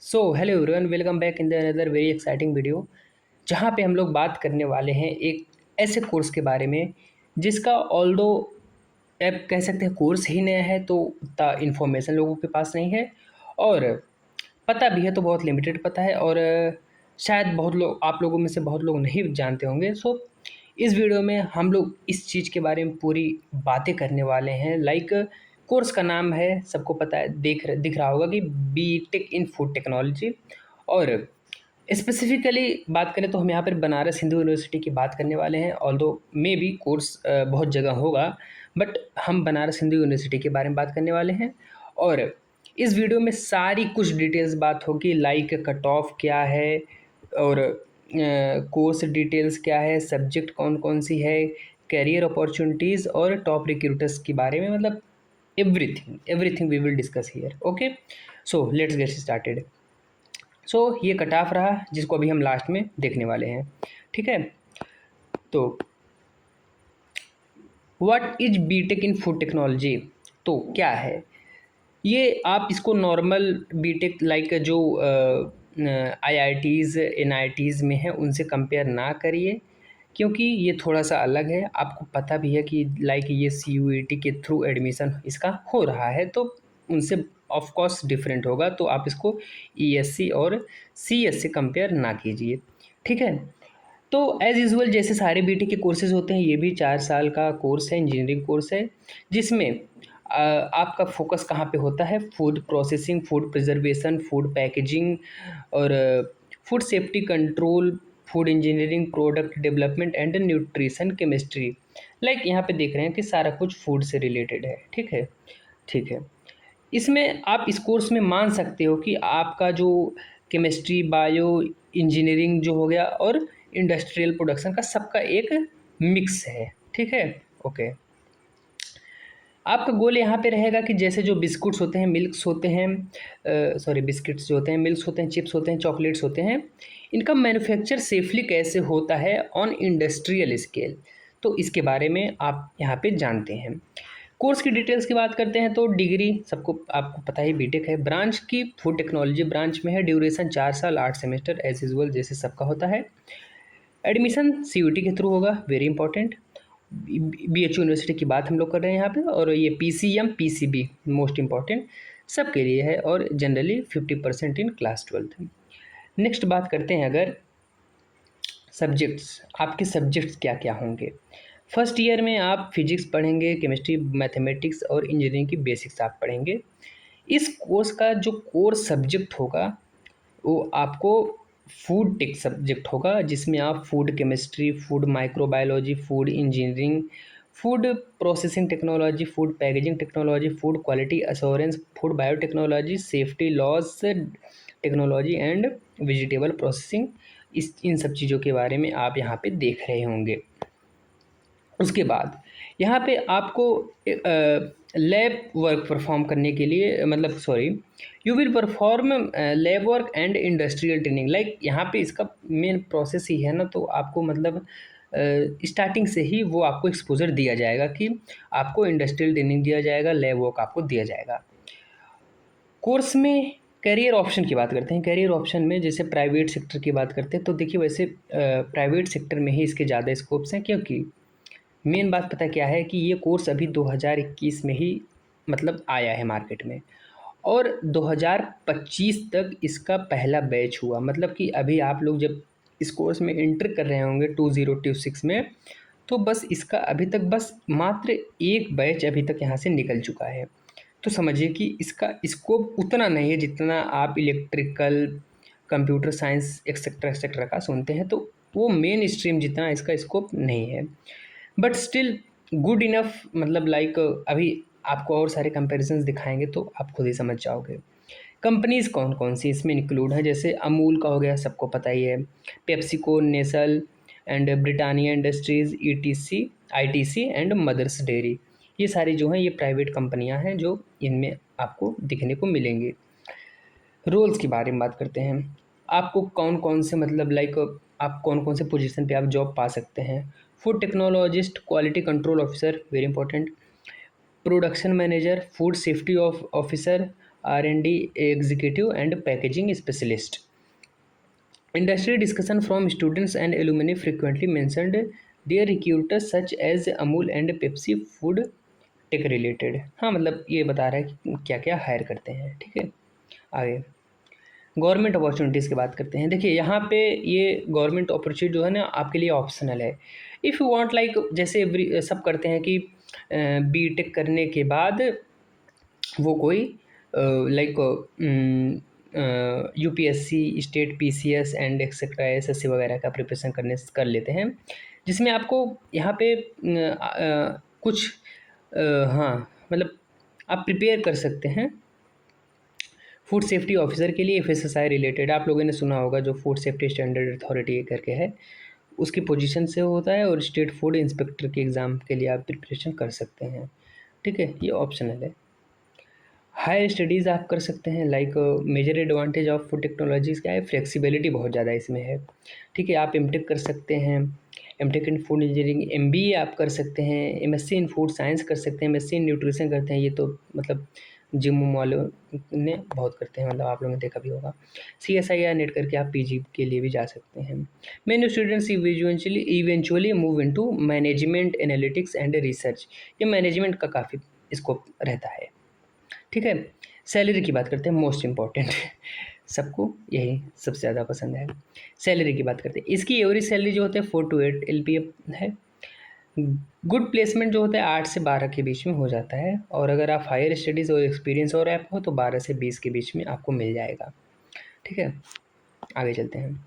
So hello everyone, welcome back in the another very exciting video. जहाँ पे हम लोग बात करने वाले हैं एक ऐसे कोर्स के बारे में जिसका ऑल्दो आप कह सकते हैं कोर्स ही नया है, तो उतना इन्फॉर्मेशन लोगों के पास नहीं है, और पता भी है तो बहुत लिमिटेड पता है, और शायद बहुत लोग, आप लोगों में से बहुत लोग नहीं जानते होंगे। सो इस वीडियो में हम लोग इस चीज़ के बारे में पूरी बातें करने वाले हैं। कोर्स का नाम है, सबको पता है, दिख रहा होगा कि बीटेक इन फूड टेक्नोलॉजी। और स्पेसिफिकली बात करें तो हम यहाँ पर बनारस हिंदू यूनिवर्सिटी की बात करने वाले हैं। ऑल्दो मे बी कोर्स बहुत जगह होगा, बट हम बनारस हिंदू यूनिवर्सिटी के बारे में बात करने वाले हैं। और इस वीडियो में सारी कुछ डिटेल्स बात होगी, लाइक कट ऑफ क्या है, और कोर्स डिटेल्स क्या है, सब्जेक्ट कौन कौन सी है, कैरियर अपॉर्चुनिटीज़ और टॉप रिक्रूटर्स के बारे में, मतलब everything everything we will discuss here. Okay, so let's get started. So ये कट ऑफ रहा जिसको अभी हम लास्ट में देखने वाले हैं, ठीक है। तो what is BTech in food technology, तो क्या है ये? आप इसको नॉर्मल बीटेक लाइक जो आईआईटीज़ एनआईटीज़ में है उनसे कंपेयर ना करिए, क्योंकि ये थोड़ा सा अलग है। आपको पता भी है कि लाइक ये सीयूईटी के थ्रू एडमिशन इसका हो रहा है, तो उनसे ऑफ कोर्स डिफरेंट होगा, तो आप इसको ईएससी और सीएस से कंपेयर ना कीजिए, ठीक है। तो एज़ यूजुअल जैसे सारे बीटेक के कोर्सेज होते हैं, ये भी 4 साल का कोर्स है, इंजीनियरिंग कोर्स है, जिसमें आपका फोकस कहाँ पे होता है? Food processing, food preservation, food packaging, और food safety control, food engineering, product development and nutrition chemistry. Like यहाँ पे देख रहे हैं कि सारा कुछ फूड से रिलेटेड है, ठीक है, ठीक है। इसमें आप इस कोर्स में मान सकते हो कि आपका जो केमिस्ट्री, बायो इंजीनियरिंग जो हो गया, और इंडस्ट्रियल प्रोडक्शन का सबका एक मिक्स है, ठीक है। ओके, आपका गोल यहाँ पे रहेगा कि जैसे जो बिस्कुट्स होते हैं, मिल्क्स होते हैं, सॉरी बिस्किट्स जो होते हैं, मिल्क्स होते हैं, चिप्स होते हैं, चॉकलेट्स होते हैं, इनका मैन्युफैक्चर सेफली कैसे होता है ऑन इंडस्ट्रियल स्केल, तो इसके बारे में आप यहाँ पे जानते हैं। कोर्स की डिटेल्स की बात करते हैं तो डिग्री सबको आपको पता ही बीटेक है, ब्रांच की फूड टेक्नोलॉजी ब्रांच में है, ड्यूरेशन 4 साल 8 सेमेस्टर एज यूजुअल जैसे सबका होता है। एडमिशन सीयूटी के थ्रू होगा, वेरी इंपॉर्टेंट। बीएचयू यूनिवर्सिटी की बात हम लोग कर रहे हैं यहाँ पे, और ये पीसीएम पीसीबी मोस्ट इंपॉर्टेंट सबके लिए है, और generally 50% in class 12th। Next बात करते हैं अगर सब्जेक्ट्स, आपके सब्जेक्ट्स क्या क्या होंगे। फर्स्ट ईयर में आप फिजिक्स पढ़ेंगे, केमिस्ट्री, मैथमेटिक्स और इंजीनियरिंग की बेसिक्स आप पढ़ेंगे। इस कोर्स का जो कोर सब्जेक्ट होगा वो आपको फूड टेक सब्जेक्ट होगा, जिसमें आप food chemistry, food microbiology, food engineering, food processing technology, food packaging technology, food quality assurance, food biotechnology, safety laws technology and vegetable processing, इस इन सब चीज़ों के बारे में आप यहाँ पे देख रहे होंगे। उसके बाद यहाँ पे आपको लैब वर्क परफॉर्म करने के लिए, मतलब sorry, you will perform lab work and industrial training. Like यहाँ पे इसका मेन प्रोसेस ही है ना, तो आपको मतलब स्टार्टिंग से ही वो आपको एक्सपोजर दिया जाएगा कि आपको इंडस्ट्रियल ट्रेनिंग दिया जाएगा, लैब वर्क आपको दिया जाएगा। कोर्स में करियर ऑप्शन की बात करते हैं। करियर ऑप्शन में जैसे प्राइवेट सेक्टर की बात करते हैं, तो देखिए वैसे प्राइवेट सेक्टर में ही इसके ज़्यादा स्कोप्स हैं, क्योंकि मेन बात पता क्या है कि ये कोर्स अभी 2021 में ही मतलब आया है मार्केट में, और 2025 तक इसका पहला बैच हुआ। मतलब कि अभी आप लोग जब इस कोर्स में एंटर कर रहे होंगे 2026 में, तो बस इसका अभी तक बस मात्र एक बैच अभी तक यहाँ से निकल चुका है। तो समझिए कि इसका स्कोप उतना नहीं है जितना आप electrical, computer science etcetera etcetera का सुनते हैं, तो वो मेन स्ट्रीम जितना इसका स्कोप नहीं है, बट स्टिल गुड इनफ। मतलब लाइक अभी आपको और सारे कंपैरिजंस दिखाएंगे तो आप खुद ही समझ जाओगे। कंपनीज़ कौन कौन सी इसमें इंक्लूड हैं, जैसे अमूल का हो गया, सबको पता ही है, PepsiCo, Nestle and Britannia industries, etc, ITC and Mother's dairy. ये सारी जो हैं ये प्राइवेट कंपनियां हैं जो इनमें आपको दिखने को मिलेंगी। रोल्स के बारे में बात करते हैं, आपको कौन कौन से मतलब लाइक आप कौन कौन से पोजीशन पे आप जॉब पा सकते हैं। Food technologist, quality control officer, very important, production manager, food safety officer, R&D executive and packaging specialist. Industry discussion from students and alumni frequently mentioned their recruiters such as Amul and Pepsi Food Tech related। हाँ मतलब ये बता रहा है कि क्या क्या higher करते हैं। ठीक है, आगे गवर्नमेंट अपॉर्चुनिटीज़ की बात करते हैं। देखिए यहाँ पे ये गवर्नमेंट अपॉर्चुनिटी जो है ना आपके लिए ऑप्शनल है। इफ़ यू वांट लाइक जैसे सब करते हैं कि बीटेक करने के बाद वो कोई like UPSC, state PCS and etcetera SSC वगैरह का प्रिपरेशन कर लेते हैं, जिसमें आपको यहाँ पे कुछ हाँ मतलब आप प्रिपेयर कर सकते हैं फूड सेफ्टी ऑफिसर के लिए। एफएसएसआई रिलेटेड आप लोगों ने सुना होगा, जो फूड सेफ्टी स्टैंडर्ड अथॉरिटी करके है, उसकी पोजीशन से होता है, और स्टेट फूड इंस्पेक्टर के एग्ज़ाम के लिए आप प्रिपरेशन कर सकते हैं। ठीक है, ये ऑप्शनल है। हायर स्टडीज़ आप कर सकते हैं like major advantage of food technologies क्या है, फ्लेक्सिबिलिटी बहुत ज़्यादा इसमें है। ठीक है, आप एमटेक कर सकते हैं, MTech in food engineering, MBA आप कर सकते हैं, एमएससी इन फूड साइंस कर सकते हैं, एमएससी इन न्यूट्रिशन करते हैं। ये तो मतलब जिम वालों ने बहुत करते हैं, मतलब आप लोगों ने देखा भी होगा। CSIR नेट करके आप पीजी के लिए भी जा सकते हैं। Many students eventually move into management, analytics and research. ये मैनेजमेंट का काफ़ी स्कोप रहता है। ठीक है, सैलरी की बात करते हैं, मोस्ट इम्पॉर्टेंट सबको यही सबसे ज़्यादा पसंद है। सैलरी की बात करते हैं, इसकी एवरेज सैलरी जो होता है 4 to 8 LPA है। गुड प्लेसमेंट जो होता है 8 से 12 के बीच में हो जाता है, और अगर आप हायर स्टडीज़ और एक्सपीरियंस और ऐप हो तो 12 से 20 के बीच में आपको मिल जाएगा। ठीक है, आगे चलते हैं।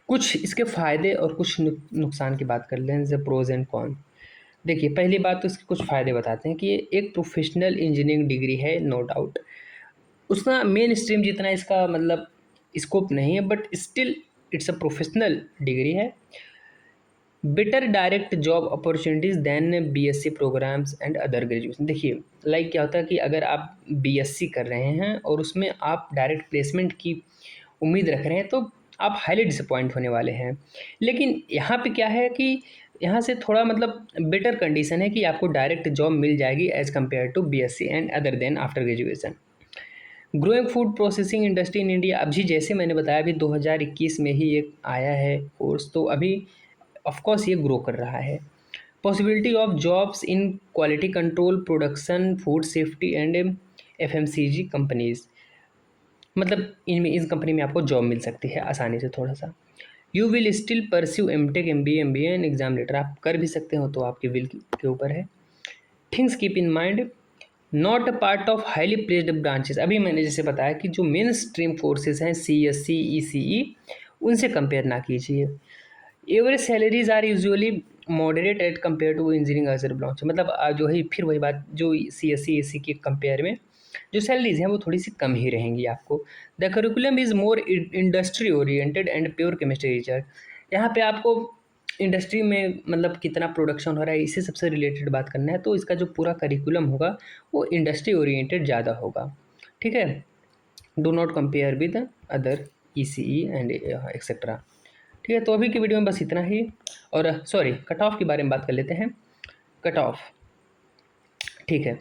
कुछ इसके फ़ायदे और कुछ नुकसान की बात कर लें, जैसे प्रोज एंड कॉन। देखिए पहली बात तो इसके कुछ फ़ायदे बताते हैं कि ये एक प्रोफेशनल इंजीनियरिंग डिग्री है, नो डाउट। उसका मेन स्ट्रीम जितना इसका मतलब स्कोप नहीं है, but still it's a professional degree है। Better direct job opportunities than BSc programmes and other graduation. देखिए लाइक क्या होता है कि अगर आप बीएससी कर रहे हैं और उसमें आप डायरेक्ट प्लेसमेंट की उम्मीद रख रहे हैं, तो आप हाईली डिसअपॉइंट होने वाले हैं। लेकिन यहाँ पे क्या है कि यहाँ से थोड़ा मतलब बेटर कंडीशन है कि आपको डायरेक्ट जॉब मिल जाएगी as compare to BSc and other than after graduation. Growing food processing industry in India, अभी जैसे मैंने बताया अभी 2021 में ही ये आया है कोर्स, तो अभी ऑफ कोर्स ये ग्रो कर रहा है। Possibility of jobs in quality control, production, food safety and FMCG companies, मतलब इनमें इस कंपनी में आपको जॉब मिल सकती है आसानी से थोड़ा सा। You will still pursue MTech, MBA and exam later, आप कर भी सकते हो, तो आपके विल के ऊपर है। Things keep in mind, not a part of highly placed branches. अभी मैंने जैसे बताया कि जो मेन स्ट्रीम कोर्सेज हैं CSC, ECE, उनसे कंपेयर ना कीजिए। Average salaries are usually moderate at compare to engineering other branch, मतलब जो है फिर वही बात जो CSC, ECE के कंपेयर में जो सैलरीज हैं वो थोड़ी सी कम ही रहेंगी आपको। The curriculum is more industry oriented and pure chemistry research. यहाँ पे आपको इंडस्ट्री में मतलब कितना प्रोडक्शन हो रहा है इसी सबसे रिलेटेड बात करना है, तो इसका जो पूरा करिकुलम होगा वो इंडस्ट्री ओरिएंटेड ज़्यादा होगा। ठीक है, do not compare with other ECE and etcetera. ठीक है, तो अभी की वीडियो में बस इतना ही। और सॉरी, कट ऑफ के बारे में बात कर लेते हैं। कट ऑफ, ठीक है,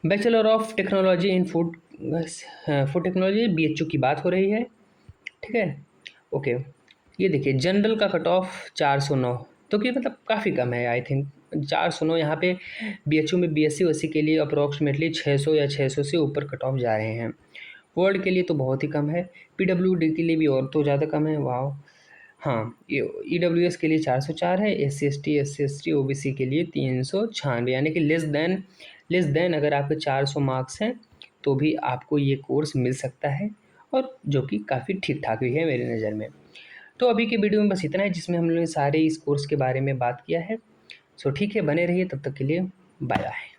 bachelor of technology in food technology BHU की बात हो रही है। ठीक है, ओके, ये देखिए जनरल का कट ऑफ 409, तो कि मतलब काफ़ी कम है आई थिंक। 409 यहाँ पे BHU में BSc OSC के लिए अप्रॉक्सीमेटली 600 या 600 से ऊपर कट ऑफ जा रहे हैं। वर्ल्ड के लिए तो बहुत ही कम है, PWD के लिए भी और तो ज़्यादा कम है। वाह, हाँ, ये EWS के लिए 404 है, SC ST OBC के लिए 396, यानी कि लेस देन अगर आपके 400 मार्क्स हैं तो भी आपको ये कोर्स मिल सकता है, और जो कि काफ़ी ठीक ठाक भी है मेरी नज़र में। तो अभी के वीडियो में बस इतना है, जिसमें हम लोगों ने सारे इस कोर्स के बारे में बात किया है। सो ठीक है, बने रहिए, तब तक के लिए बाय बाय।